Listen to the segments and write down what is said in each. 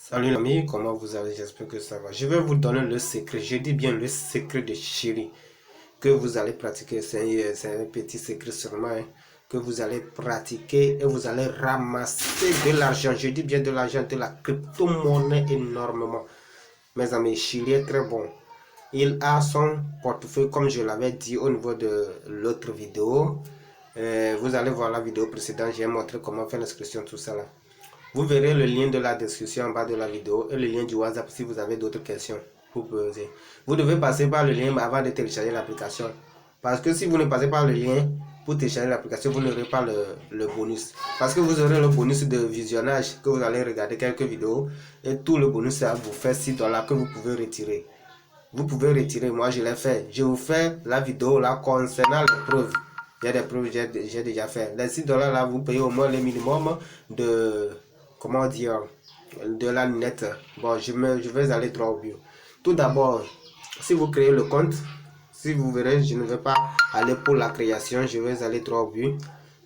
Salut l'ami, comment vous allez? J'espère que ça va. Je vais vous donner le secret, je dis bien le secret de Chili que vous allez pratiquer. C'est un petit secret seulement que vous allez pratiquer et vous allez ramasser de l'argent. Je dis bien de l'argent, de la crypto-monnaie énormément. Mes amis, Chili est très bon. Il a son portefeuille comme je l'avais dit au niveau de l'autre vidéo. Vous allez voir la vidéo précédente, j'ai montré comment faire l'inscription, tout ça là. Vous verrez le lien de la description en bas de la vidéo et le lien du WhatsApp si vous avez d'autres questions pour poser. Vous devez passer par le lien avant de télécharger l'application. Parce que si vous ne passez pas le lien pour télécharger l'application, vous n'aurez pas le bonus. Parce que vous aurez le bonus de visionnage que vous allez regarder quelques vidéos et tout le bonus ça vous fait 6 dollars que vous pouvez retirer. Vous pouvez retirer, moi je l'ai fait. Je vous fais la vidéo là concernant les preuves. Il y a des preuves, j'ai déjà fait. Les 6 dollars là, vous payez au moins le minimum de... Comment dire, de la lunette. Bon, je vais aller droit au but. Tout d'abord, si vous créez le compte, si vous verrez, je ne vais pas aller pour la création, je vais aller droit au but.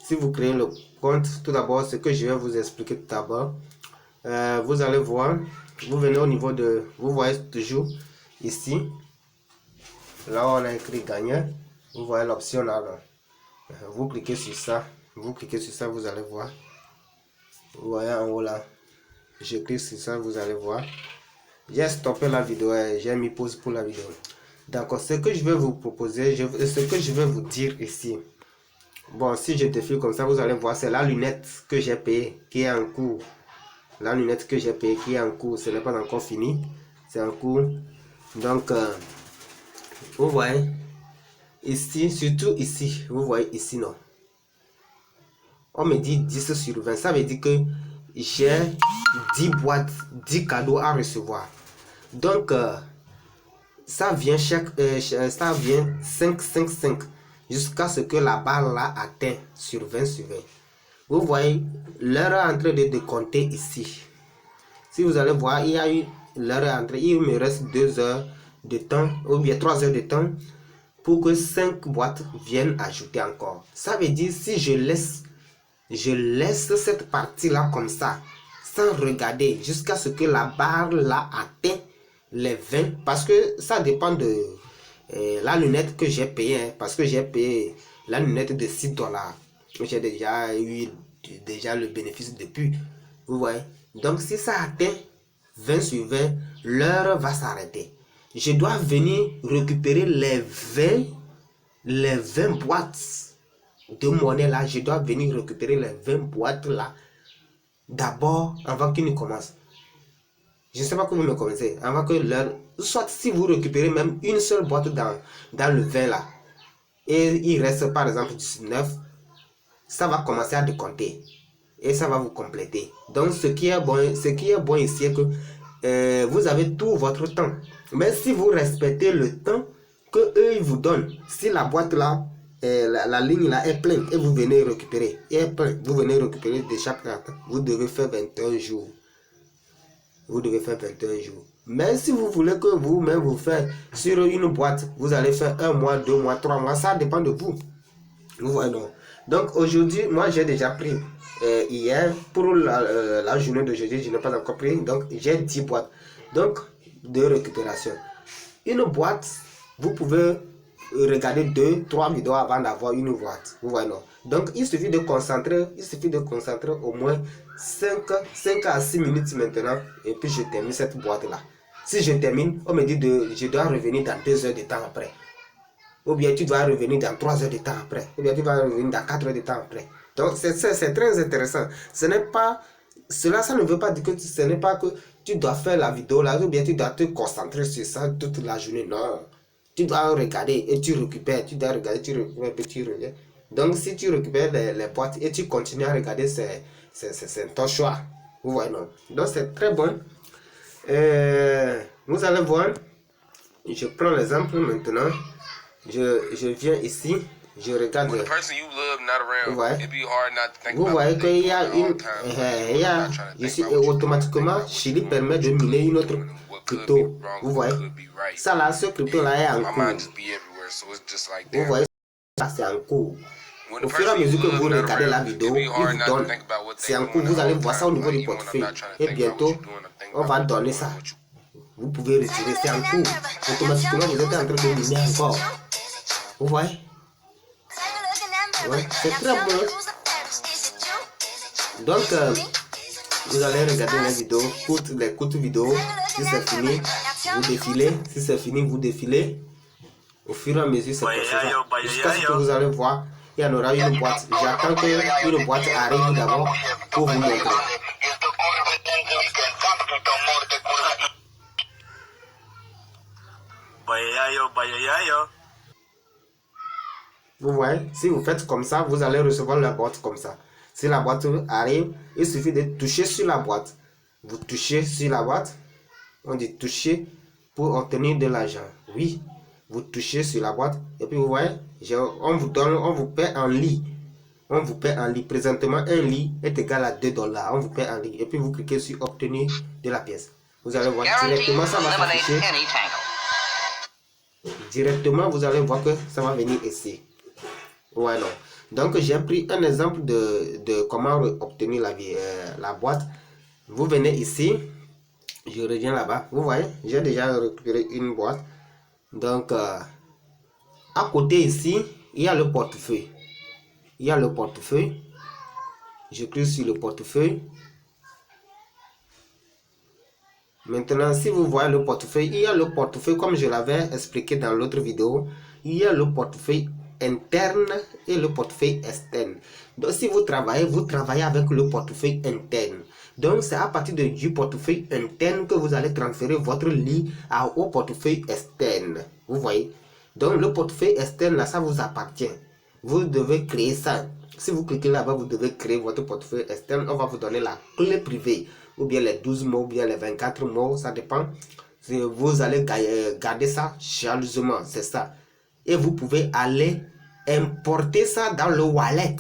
Si vous créez le compte, tout d'abord, ce que je vais vous expliquer tout d'abord, vous allez voir, vous venez au niveau de, vous voyez toujours ici, là on a écrit gagner, vous voyez l'option là, vous cliquez sur ça, vous allez voir. Vous voyez en haut là, je clique sur ça, vous allez voir. J'ai stoppé la vidéo, j'ai mis pause pour la vidéo. D'accord, ce que je vais vous proposer, ce que je vais vous dire ici. Bon, si je défile comme ça, vous allez voir, c'est la lunette que j'ai payée qui est en cours. La lunette que j'ai payée qui est en cours, ce n'est pas encore fini, c'est en cours. Donc, vous voyez, ici, surtout ici, vous voyez ici, non. On me dit 10 sur 20, ça veut dire que j'ai 10 boîtes, 10 cadeaux à recevoir. Donc, ça vient ça vient 5, 5, 5, jusqu'à ce que la barre là atteint sur 20 sur 20. Vous voyez, l'heure est en train de décompter ici. Si vous allez voir, il y a eu l'heure est en train, il me reste 2 heures de temps, ou bien 3 heures de temps, pour que 5 boîtes viennent ajouter encore. Ça veut dire, si je laisse cette partie là comme ça sans regarder jusqu'à ce que la barre là atteint les 20, parce que ça dépend de la lunette que j'ai payée, hein, parce que j'ai payé la lunette de 6 dollars. J'ai déjà eu le bénéfice depuis, vous voyez. Donc si ça atteint 20 sur 20, l'heure va s'arrêter. Je dois venir récupérer les 20 boîtes de monnaie là, je dois venir récupérer les 20 boîtes là d'abord avant qu'il ne commence. Je ne sais pas comment vous me commencez, avant que l'heure, soit si vous récupérez même une seule boîte dans le 20 là et il reste par exemple 19, ça va commencer à décompter et ça va vous compléter. Donc ce qui est bon ici c'est que vous avez tout votre temps, mais si vous respectez le temps que eux ils vous donnent, si la boîte là la ligne là est pleine et vous venez récupérer, vous venez récupérer de chaque carte, vous devez faire 21 jours. Vous devez faire 21 jours. Mais si vous voulez que vous-même vous faites sur une boîte, vous allez faire 1 mois, 2 mois, 3 mois, ça dépend de vous. Vous voyez donc. Donc aujourd'hui, moi j'ai déjà pris hier, pour la journée d'aujourd'hui, je n'ai pas encore pris, donc j'ai 10 boîtes donc de récupération. Une boîte, vous pouvez regarder 2-3 vidéos avant d'avoir une boîte. Vous voyez non. Donc il suffit de concentrer au moins 5 à 6 minutes maintenant et puis je termine cette boîte là. Si je termine, on me dit je dois revenir dans 2 heures de temps après. Ou bien tu dois revenir dans 3 heures de temps après. Ou bien tu vas revenir dans 4 heures de temps après. Donc c'est très intéressant. Ce n'est pas... Cela, ça ne veut pas dire que ce n'est pas que tu dois faire la vidéo là, ou bien tu dois te concentrer sur ça toute la journée. Non. Tu dois regarder et tu récupères. Tu dois regarder, tu récupères et tu reviens. Donc si tu récupères les boîtes et tu continues à regarder, c'est ton choix. Vous voyez non. Donc c'est très bon. Vous allez voir. Je prends l'exemple maintenant. Je viens ici, je regarde. Vous voyez qu'il y a une... ici, automatiquement, Chili permet de miner une autre crypto. Vous voyez. Ça là, ce crypto là est en cours. Vous voyez, ça c'est en cours. Au fur et à mesure que vous regardez la vidéo, il vous donne. C'est en cours, vous allez voir ça au niveau du portefeuille. Et bientôt, on va donner ça. Vous pouvez retirer, c'est en cours. Automatiquement, vous êtes en train de miner encore. Vous voyez? Ouais, c'est très bon. Donc, vous allez regarder les vidéos, les courtes vidéos. Si c'est fini, vous défilez. Si c'est fini, vous défilez. Au fur et à mesure, c'est comme ça. Jusqu'à ce que vous allez voir, il y en aura une boîte. J'attends qu'une boîte arrive d'abord pour vous montrer. Vous voyez, si vous faites comme ça, vous allez recevoir la boîte comme ça. Si la boîte arrive, il suffit de toucher sur la boîte. Vous touchez sur la boîte. On dit toucher pour obtenir de l'argent. Oui, vous touchez sur la boîte. Et puis vous voyez, on vous paie en lit. On vous paie en lit. Présentement, un lit est égal à $2. On vous paie en lit. Et puis vous cliquez sur obtenir de la pièce. Vous allez voir directement, ça va s'afficher. Directement, vous allez voir que ça va venir ici. Ouais, non. Donc, j'ai pris un exemple de comment obtenir la boîte. Vous venez ici. Je reviens là-bas. Vous voyez, j'ai déjà récupéré une boîte. Donc, à côté ici, il y a le portefeuille. Il y a le portefeuille. Je clique sur le portefeuille. Maintenant, si vous voyez le portefeuille, il y a le portefeuille, comme je l'avais expliqué dans l'autre vidéo. Il y a le portefeuille interne et le portefeuille externe. Donc, si vous travaillez avec le portefeuille interne. Donc, c'est à partir du portefeuille interne que vous allez transférer votre lit au portefeuille externe. Vous voyez? Donc, le portefeuille externe, là, ça vous appartient. Vous devez créer ça. Si vous cliquez là-bas, vous devez créer votre portefeuille externe. On va vous donner la clé privée. Ou bien les 12 mots, ou bien les 24 mots. Ça dépend. Vous allez garder ça jalousement. C'est ça. Et vous pouvez aller importer ça dans le wallet.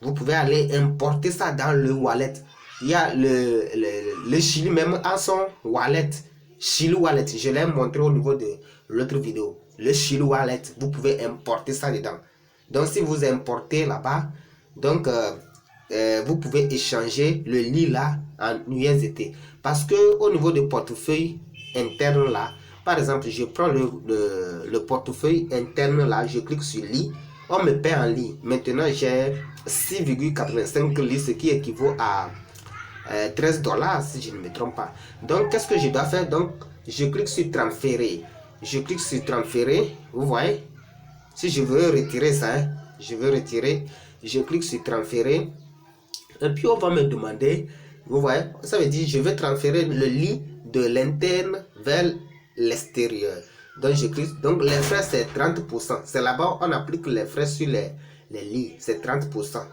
Vous pouvez aller importer ça dans le wallet. Il y a le Chili même à son wallet. Chili Wallet. Je l'ai montré au niveau de l'autre vidéo. Le Chili Wallet. Vous pouvez importer ça dedans. Donc, si vous importez là-bas, donc, vous pouvez échanger le lit là en USDT. Parce que au niveau du portefeuille interne là, par exemple, je prends le portefeuille interne là, je clique sur lit, on me paie en lit. Maintenant, j'ai 6,85 lits, ce qui équivaut à $13 si je ne me trompe pas. Donc, qu'est-ce que je dois faire? Donc, je clique sur transférer. Je clique sur transférer, vous voyez. Si je veux retirer ça, hein, je veux retirer, je clique sur transférer. Et puis, on va me demander, vous voyez, ça veut dire je vais transférer le lit de l'interne vers l'extérieur. Donc, je clique. Donc, les frais, c'est 30%. C'est là-bas, on applique les frais sur les lits. C'est 30%.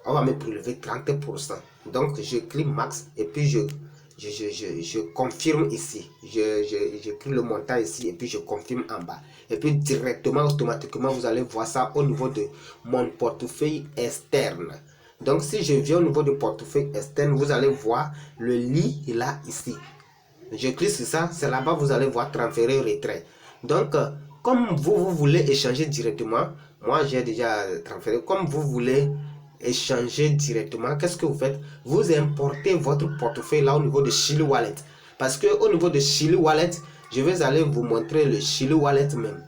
On va me prélever 30%. Donc, je clique max et puis je confirme ici. Je clique le montant ici et puis je confirme en bas. Et puis, directement, automatiquement, vous allez voir ça au niveau de mon portefeuille externe. Donc, si je viens au niveau du portefeuille externe, vous allez voir le lit là, ici. Je clique sur ça, c'est là-bas, vous allez voir transférer retrait. Donc, comme vous voulez échanger directement, moi j'ai déjà transféré. Comme vous voulez échanger directement, qu'est-ce que vous faites? Vous importez votre portefeuille là au niveau de Chili Wallet. Parce que au niveau de Chili Wallet, je vais aller vous montrer le Chili Wallet même.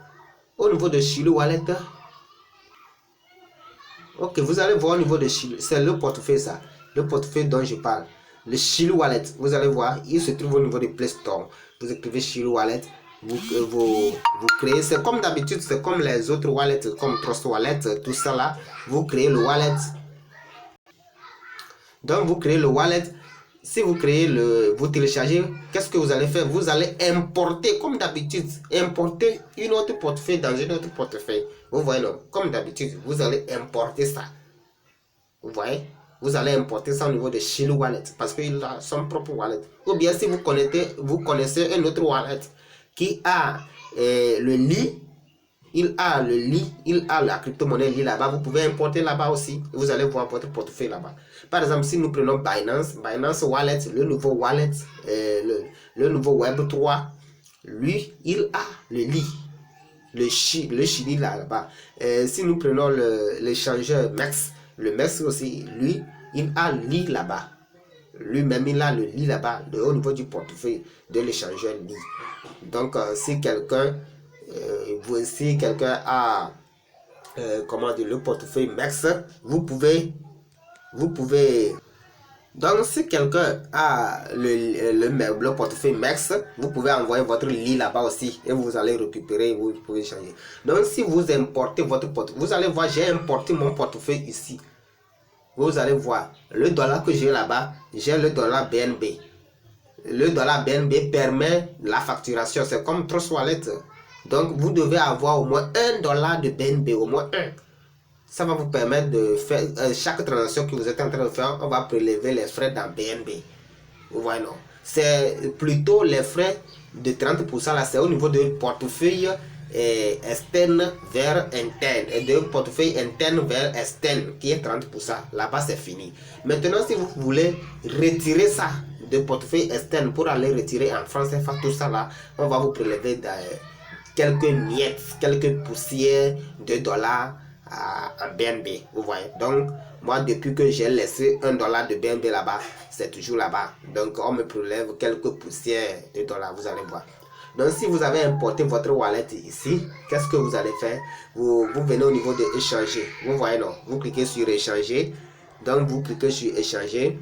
Au niveau de Chili Wallet, ok, vous allez voir au niveau de Chili, c'est le portefeuille ça, le portefeuille dont je parle. Le Chili Wallet, vous allez voir, il se trouve au niveau de Play Store. Vous écrivez Chili Wallet, vous créez, c'est comme d'habitude, c'est comme les autres wallets, comme Trust Wallet, tout ça là. Vous créez le wallet. Donc vous créez le wallet. Si vous créez vous téléchargez, qu'est-ce que vous allez faire? Vous allez importer, comme d'habitude, importer une autre portefeuille dans une autre portefeuille. Vous voyez, non? Comme d'habitude, vous allez importer ça. Vous voyez? Vous allez importer ça au niveau de Chili Wallet parce qu'il a son propre wallet. Ou bien si vous connaissez un autre wallet qui a le lit, il a la crypto-monnaie lit là-bas, vous pouvez importer là-bas aussi. Vous allez voir votre portefeuille là-bas. Par exemple, si nous prenons Binance Wallet, le nouveau wallet, le nouveau Web3, lui, il a le lit. le Chili là-bas. Si nous prenons l'échangeur MEX, le MEX aussi, lui, il a LI là-bas. Lui-même, il a le LI là-bas, au niveau du portefeuille de l'échangeur LI. Donc, si quelqu'un a comment dire, le portefeuille MEX, vous pouvez donc si quelqu'un a le portefeuille MEX, vous pouvez envoyer votre LI là-bas aussi et vous allez récupérer, vous pouvez changer. Donc si vous importez votre portefeuille, vous allez voir, j'ai importé mon portefeuille ici. Vous allez voir le dollar que j'ai là-bas, j'ai le dollar BNB. Le dollar BNB permet la facturation, c'est comme Trust Wallet. Donc vous devez avoir au moins $1 de BNB, au moins un. Ça va vous permettre de faire chaque transaction que vous êtes en train de faire, on va prélever les frais dans BNB. Vous voyez, non? C'est plutôt les frais de 30%, là, c'est au niveau du portefeuille externe vers interne, et de portefeuille interne vers externe qui est 30%. Là-bas, c'est fini. Maintenant, si vous voulez retirer ça de portefeuille externe pour aller retirer en France CFA, tout ça là, on va vous prélever quelques miettes, quelques poussières de dollars en BNB, vous voyez. Donc moi, depuis que j'ai laissé $1 de BNB là-bas, c'est toujours là-bas. Donc on me prélève quelques poussières de dollars, vous allez voir. Donc si vous avez importé votre wallet ici, qu'est-ce que vous allez faire? Vous venez au niveau de échanger, vous voyez, non? Vous cliquez sur échanger. Donc vous cliquez sur échanger,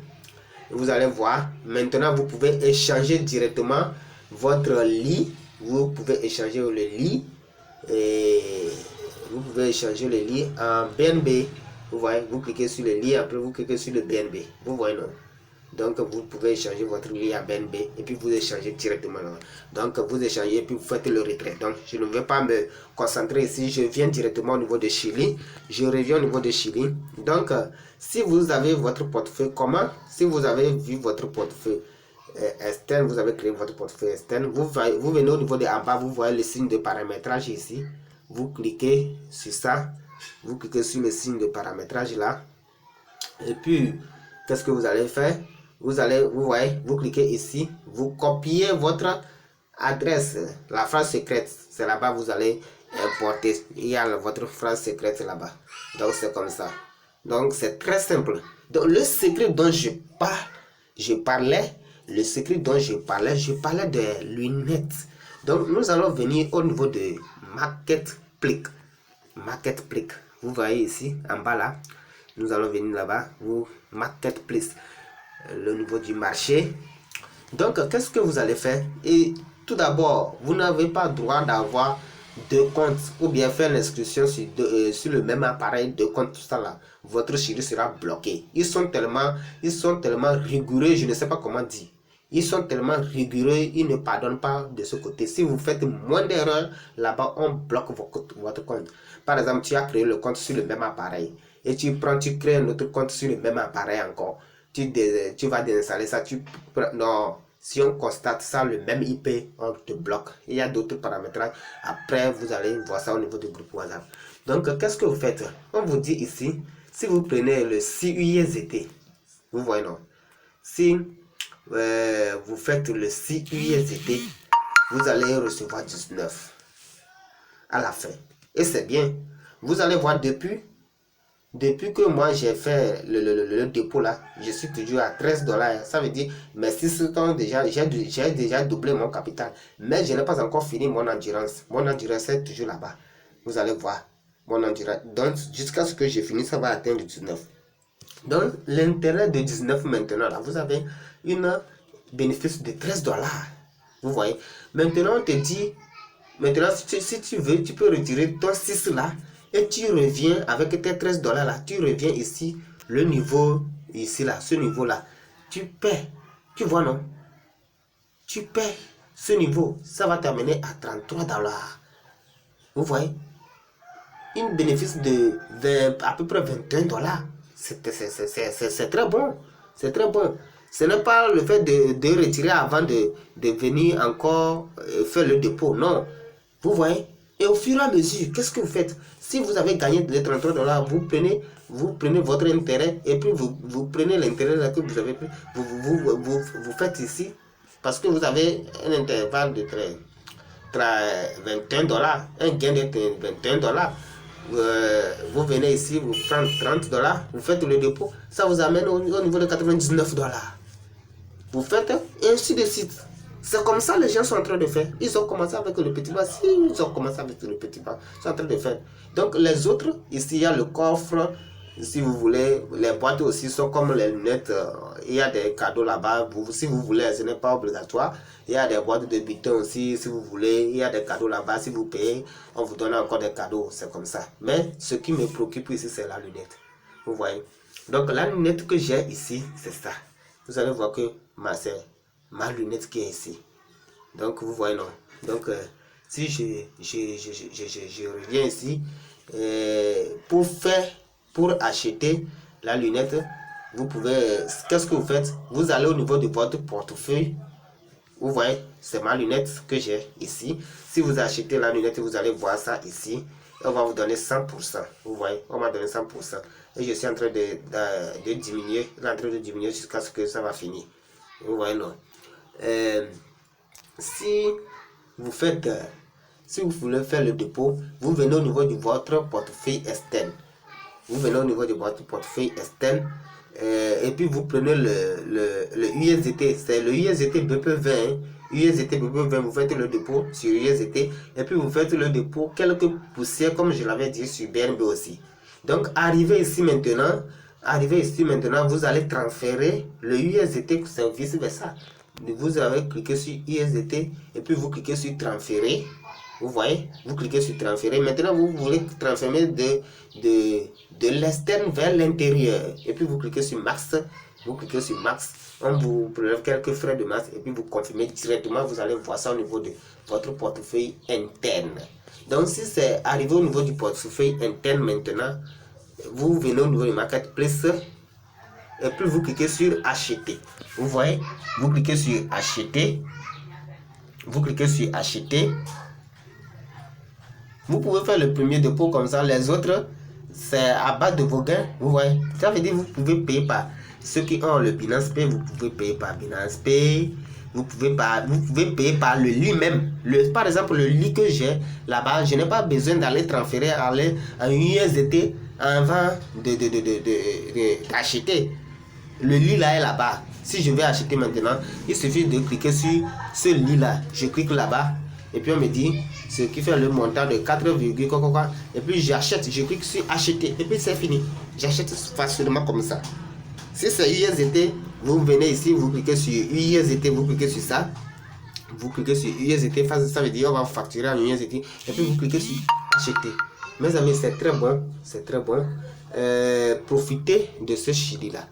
vous allez voir. Maintenant vous pouvez échanger directement votre LI. Vous pouvez échanger le LI et vous pouvez échanger le LI en BNB. Vous voyez, vous cliquez sur le LI, après vous cliquez sur le BNB. Vous voyez, non? Donc vous pouvez échanger votre LI en BNB et puis vous échangez directement. Non? Donc vous échangez et puis vous faites le retrait. Donc je ne vais pas me concentrer ici, je viens directement au niveau de Chili. Je reviens au niveau de Chili. Donc si vous avez votre portefeuille, comment? Si vous avez vu votre portefeuille externe, vous avez créé votre portefeuille externe, vous venez au niveau de en bas, vous voyez le signe de paramétrage ici. Vous cliquez sur ça, vous cliquez sur le signe de paramétrage là, et puis qu'est-ce que vous allez faire? Vous voyez, vous cliquez ici, vous copiez votre adresse, la phrase secrète, c'est là-bas vous allez importer. Il y a votre phrase secrète là-bas. Donc c'est comme ça. Donc c'est très simple. Donc le secret dont je parlais de lunettes. Donc nous allons venir au niveau de Marketplace. Vous voyez ici en bas là, nous allons venir là-bas, Marketplace, le niveau du marché. Donc qu'est-ce que vous allez faire? Et tout d'abord, vous n'avez pas droit d'avoir deux comptes ou bien faire l'inscription sur le même appareil, deux comptes, tout ça là. Votre Chili sera bloqué. Ils sont tellement rigoureux, je ne sais pas comment dire. Ils sont tellement rigoureux, ils ne pardonnent pas de ce côté. Si vous faites moins d'erreurs, là-bas, on bloque votre compte. Par exemple, tu as créé le compte sur le même appareil et tu crées un autre compte sur le même appareil encore. Tu vas désinstaller ça. Non, si on constate ça, le même IP, on te bloque. Il y a d'autres paramétrages. Après, vous allez voir ça au niveau du groupe WhatsApp. Donc, qu'est-ce que vous faites? On vous dit ici, si vous prenez le CUIST, vous voyez, non? Si vous faites le CUIST, vous allez recevoir 19 à la fin. Et c'est bien. Vous allez voir depuis que moi j'ai fait le dépôt là, je suis toujours à $13. Ça veut dire, mais si ce temps déjà, j'ai déjà doublé mon capital. Mais je n'ai pas encore fini mon endurance. Mon endurance est toujours là-bas. Vous allez voir mon endurance. Donc jusqu'à ce que j'ai fini, ça va atteindre 19. Donc l'intérêt de 19 maintenant là, vous avez une bénéfice de $13. Vous voyez. Maintenant on te dit, maintenant si tu veux, tu peux retirer ton 6 là et tu reviens avec tes $13 là, tu reviens ici, le niveau ici là, ce niveau là, tu paies, tu vois, non? Tu paies ce niveau, ça va t'amener à $33. Vous voyez, un bénéfice de à peu près $21. C'est très bon, c'est très bon. Ce n'est pas le fait de retirer avant de venir encore faire le dépôt, non. Vous voyez. Et au fur et à mesure, qu'est-ce que vous faites? Si vous avez gagné les $33, vous prenez votre intérêt et puis vous prenez l'intérêt que vous avez pris, vous faites ici, parce que vous avez un intervalle de 21 $, un gain de 21 $. Vous venez ici, vous prenez 30 $, vous faites le dépôt, ça vous amène au niveau de 99 $. Vous faites et ainsi de suite. C'est comme ça que les gens sont en train de faire. Ils ont commencé avec le petit bas. Si ils ont commencé avec le petit bas, ils sont en train de faire. Donc les autres, ici il y a le coffre. Si vous voulez, les boîtes aussi sont comme les lunettes. Il y a des cadeaux là-bas. Si vous voulez, ce n'est pas obligatoire. Il y a des boîtes de bulletins aussi. Si vous voulez, il y a des cadeaux là-bas. Si vous payez, on vous donne encore des cadeaux. C'est comme ça. Mais ce qui me préoccupe ici, c'est la lunette. Vous voyez. Donc la lunette que j'ai ici, c'est ça. Vous allez voir que c'est ma lunette qui est ici. Donc vous voyez, non. Donc si je reviens ici, pour acheter la lunette, vous pouvez, qu'est-ce que vous faites? Vous allez au niveau de votre portefeuille. Vous voyez, c'est ma lunette que j'ai ici. Si vous achetez la lunette, vous allez voir ça ici. Et on va vous donner 100%. Vous voyez, on m'a donné 100%. Et je suis en train de diminuer, jusqu'à ce que ça va finir. Vous voyez, non. Si vous voulez faire le dépôt, vous venez au niveau de votre portefeuille externe. Vous venez au niveau de votre portefeuille externe et puis vous prenez le USDT. C'est le USDT BP20. USDT BP20, vous faites le dépôt sur USDT et puis vous faites le dépôt quelques poussières comme je l'avais dit sur BNB aussi. Donc arrivé ici maintenant, vous allez transférer le USDT, c'est vice versa. Vous avez cliqué sur USDT et puis vous cliquez sur transférer. Vous voyez, vous cliquez sur transférer. Maintenant, vous voulez transférer de l'externe vers l'intérieur. Et puis, vous cliquez sur max. Vous cliquez sur max. On vous prélève quelques frais de max. Et puis, vous confirmez directement. Vous allez voir ça au niveau de votre portefeuille interne. Donc, si c'est arrivé au niveau du portefeuille interne maintenant, vous venez au niveau du marketplace. Et puis, vous cliquez sur acheter. Vous voyez, vous cliquez sur acheter. Vous cliquez sur acheter. Vous pouvez faire le premier dépôt comme ça. Les autres, c'est à base de vos gains. Vous voyez. Ça veut dire que vous pouvez payer par ceux qui ont le Binance Pay. Vous pouvez payer par Binance Pay. Vous pouvez payer par le lit même. Par exemple, le lit que j'ai là-bas, je n'ai pas besoin d'aller transférer en USDT avant d'acheter. Le lit là est là-bas. Si je vais acheter maintenant, il suffit de cliquer sur ce lit là. Je clique là-bas. Et puis on me dit ce qui fait le montant de 4, et puis j'achète, je clique sur acheter et puis c'est fini. J'achète facilement comme ça. Si c'est USDT, vous venez ici, vous cliquez sur USDT, vous cliquez sur ça. Vous cliquez sur USDT, ça veut dire on va facturer en USDT et puis vous cliquez sur acheter. Mes amis, c'est très bon, c'est très bon. Profitez de ce chéri là.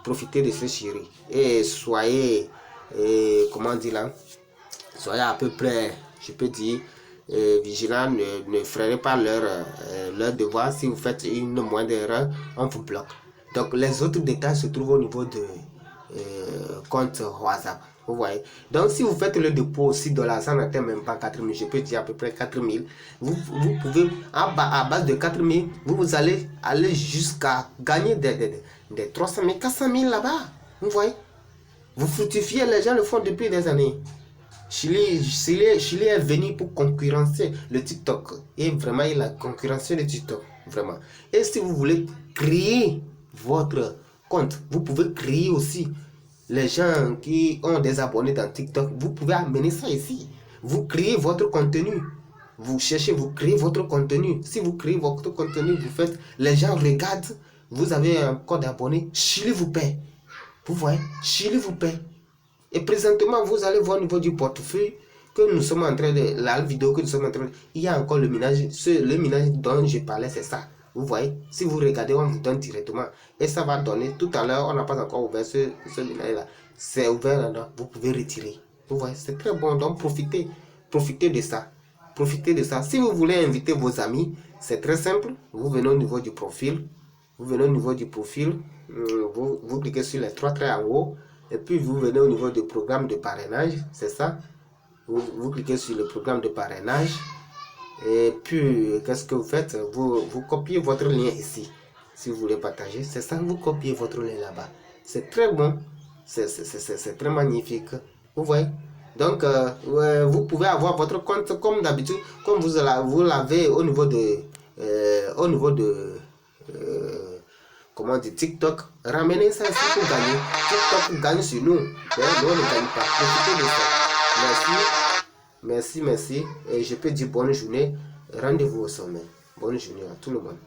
Profitez de ce chéri et soyez, comment dire là, soyez à peu près, je peux dire, vigilants, ne freinez pas leur devoir. Si vous faites une moindre erreur, on vous bloque. Donc les autres détails se trouvent au niveau de compte WhatsApp. Vous voyez. Donc si vous faites le dépôt aussi $, ça n'atteint même pas 4 000, je peux dire à peu près 4 000. Vous pouvez, à base de 4 000, vous allez aller jusqu'à gagner des 300 000, 400 000 là-bas. Vous voyez. Vous fructifiez, les gens le font depuis des années. Chili est venu pour concurrencer le TikTok. Et vraiment, il a concurrencé le TikTok. Vraiment. Et si vous voulez créer votre compte, vous pouvez créer aussi. Les gens qui ont des abonnés dans TikTok, vous pouvez amener ça ici. Vous créez votre contenu. Vous cherchez, vous créez votre contenu. Si vous créez votre contenu, vous faites, les gens regardent, vous avez un code abonné, Chili vous paie. Vous voyez, Chili vous paie. Et présentement, vous allez voir au niveau du portefeuille que nous sommes en train de... La vidéo que nous sommes en train de... Il y a encore le minage. Le minage dont je parlais, c'est ça. Vous voyez, si vous regardez, on vous donne directement. Et ça va donner. Tout à l'heure, on n'a pas encore ouvert ce minage-là. C'est ouvert là-dedans. Vous pouvez retirer. Vous voyez, c'est très bon. Donc, profitez. Profitez de ça. Profitez de ça. Si vous voulez inviter vos amis, c'est très simple. Vous venez au niveau du profil. Vous venez au niveau du profil. Vous cliquez sur les 3 traits en haut. Et puis vous venez au niveau du programme de parrainage, c'est ça. Vous cliquez sur le programme de parrainage. Et puis, qu'est-ce que vous faites? Vous copiez votre lien ici. Si vous voulez partager, c'est ça, vous copiez votre lien là-bas. C'est très bon. C'est très magnifique. Vous voyez? Donc, vous pouvez avoir votre compte comme d'habitude, comme vous l'avez au niveau de, comment dire, TikTok. Ramenez ça ici pour gagner. TikTok gagne sur nous. Mais nous, on ne gagne pas. Profitez de ça. Merci. Et je peux dire bonne journée. Rendez-vous au sommet. Bonne journée à tout le monde.